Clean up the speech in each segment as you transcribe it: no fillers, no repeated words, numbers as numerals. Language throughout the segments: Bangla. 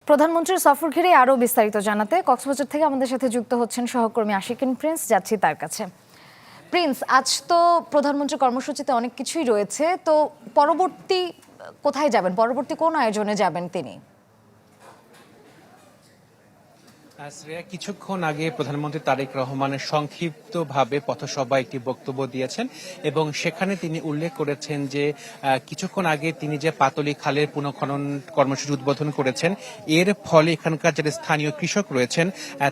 প্রধানমন্ত্রীর সফর ঘিরে আরও বিস্তারিত জানাতে কক্সবাজার থেকে আমাদের সাথে যুক্ত হচ্ছেন সহকর্মী আশিকিন প্রিন্স। যাচ্ছি তার কাছে। প্রিন্স, আজ তো প্রধানমন্ত্রীর কর্মসূচিতে অনেক কিছুই রয়েছে, তো পরবর্তী কোথায় যাবেন, পরবর্তী কোন আয়োজনে যাবেন তিনি? শ্রেয়া, কিছুক্ষণ আগে প্রধানমন্ত্রী তারেক রহমানের সংক্ষিপ্তভাবে পথসভায় একটি বক্তব্য দিয়েছেন এবং সেখানে তিনি উল্লেখ করেছেন যে কিছুক্ষণ আগে তিনি যে পাতলি খালের পুনঃখনন কর্মসূচি উদ্বোধন করেছেন, এর ফলে এখানকার যারা স্থানীয় কৃষক রয়েছেন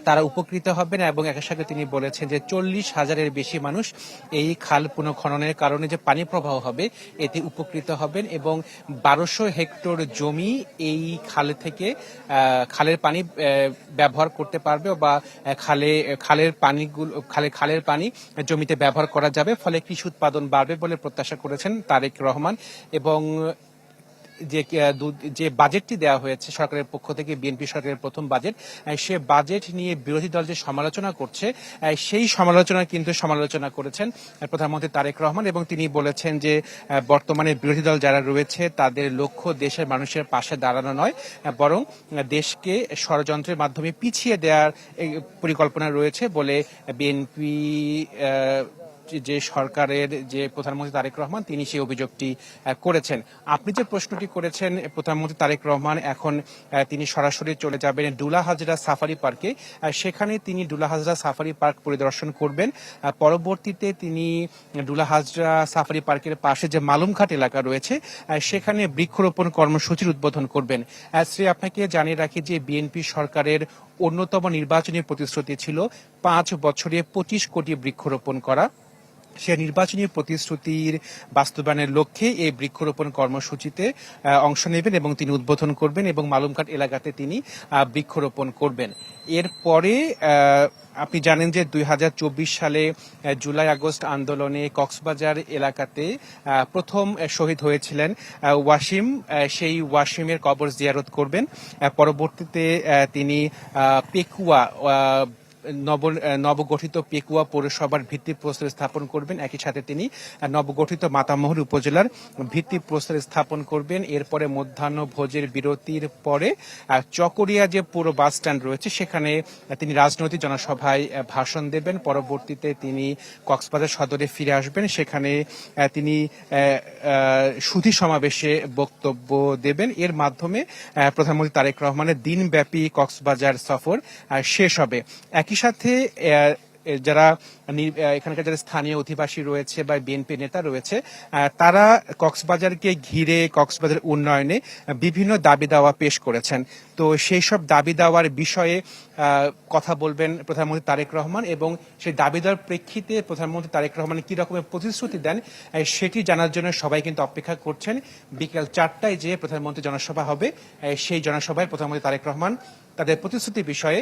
তারা উপকৃত হবেন এবং একই সাথে তিনি বলেছেন যে 40,000-এর বেশি মানুষ এই খাল পুনঃখননের কারণে যে পানি প্রবাহ হবে এতে উপকৃত হবেন এবং 1200 হেক্টর জমি এই খাল থেকে খালের পানি ব্যবহার করতে পারবে বা খালের পানি জমিতে ব্যবহার করা যাবে, ফলে কৃষি উৎপাদন বাড়বে বলে প্রত্যাশা করেছেন তারেক রহমান। এবং যে বাজেটটি দেওয়া হয়েছে সরকারের পক্ষ থেকে, বিএনপি সরকারের প্রথম বাজেট, সে বাজেট নিয়ে বিরোধী দল যে সমালোচনা করছে সেই সমালোচনা করেছেন প্রধানমন্ত্রী তারেক রহমান এবং তিনি বলেছেন যে বর্তমানে বিরোধী দল যারা রয়েছে তাদের লক্ষ্য দেশের মানুষের পাশে দাঁড়ানো নয়, বরং দেশকে ষড়যন্ত্রের মাধ্যমে পিছিয়ে দেওয়ার পরিকল্পনা রয়েছে বলে বিএনপি যে সরকারের যে প্রধানমন্ত্রী তারেক রহমান তিনি সেই অভিযোগটি করেছেন। আপনি যে প্রশ্নটি করেছেন, প্রধানমন্ত্রী তারেক রহমান এখন তিনি সরাসরি চলে যাবেন ডুলা হাজরা সাফারি পার্কে, সেখানে তিনি ডুলা হাজরা সাফারি পার্ক পরিদর্শন করবেন। পরবর্তীতে তিনি ডুলা হাজরা সাফারি পার্কের পাশে যে মালুমঘাট এলাকা রয়েছে সেখানে বৃক্ষরোপণ কর্মসূচির উদ্বোধন করবেন। শ্রী, আপনাকে জানিয়ে রাখি যে বিএনপি সরকারের অন্যতম নির্বাচনী প্রতিশ্রুতি ছিল 5 বছরে 25 কোটি বৃক্ষরোপণ করা। সে নির্বাচনী প্রতিশ্রুতির বাস্তবায়নের লক্ষ্যে এই বৃক্ষরোপণ কর্মসূচিতে অংশ নেবেন এবং তিনি উদ্বোধন করবেন এবং মালুমঘাট এলাকাতে তিনি বৃক্ষরোপণ করবেন। এরপরে আপনি জানেন যে 2024 সালে জুলাই আগস্ট আন্দোলনে কক্সবাজার এলাকাতে প্রথম শহীদ হয়েছিলেন ওয়াসিম, সেই ওয়াসিমের কবর জিয়ারত করবেন। পরবর্তীতে তিনি পেকুয়া নবগঠিত পেকুয়া পৌরসভার ভিত্তিপ্রস্তর স্থাপন করবেন। একই সাথে তিনি নবগঠিত মাতামহর উপজেলার ভিত্তিপ্রস্তর স্থাপন করবেন। এরপরে মধ্যাহ্ন ভোজের বিরতির পরে চকরিয়া যে পুরো বাস স্ট্যান্ড রয়েছে সেখানে তিনি রাজনৈতিক জনসভায় ভাষণ দেবেন। পরবর্তীতে তিনি কক্সবাজার সদরে ফিরে আসবেন, সেখানে তিনি সুধী সমাবেশে বক্তব্য দেবেন। এর মাধ্যমে প্রধানমন্ত্রী তারেক রহমানের দিনব্যাপী কক্সবাজার সফর শেষ হবে। একই সাথে যারা এখানকার যারা স্থানীয় অধিবাসী রয়েছে বা বিএনপি নেতা রয়েছে তারা কক্সবাজারকে ঘিরে কক্সবাজার উন্নয়নে বিভিন্ন দাবি দাওয়া পেশ করেছেন। তো সেই সব দাবি দাওয়ার বিষয়ে কথা বলবেন প্রধানমন্ত্রী তারেক রহমান এবং সেই দাবি দেওয়ার প্রেক্ষিতে প্রধানমন্ত্রী তারেক রহমান কি রকমের প্রতিশ্রুতি দেন সেটি জানার জন্য সবাই কিন্তু অপেক্ষা করছেন। বিকেল 4টায় যে প্রধানমন্ত্রী জনসভা হবে সেই জনসভায় প্রধানমন্ত্রী তারেক রহমান তাদের প্রতিশ্রুতি বিষয়ে,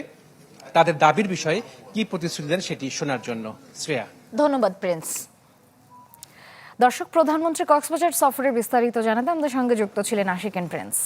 তাদের দাবির বিষয়ে কি প্রতিশ্রুতি দেন সেটি শোনার জন্য। শ্রেয়া, ধন্যবাদ প্রিন্স। দর্শক, প্রধানমন্ত্রী কক্সবাজার সফরের বিস্তারিত জানাতে আমাদের সঙ্গে যুক্ত ছিলেন আশিকিন প্রিন্স।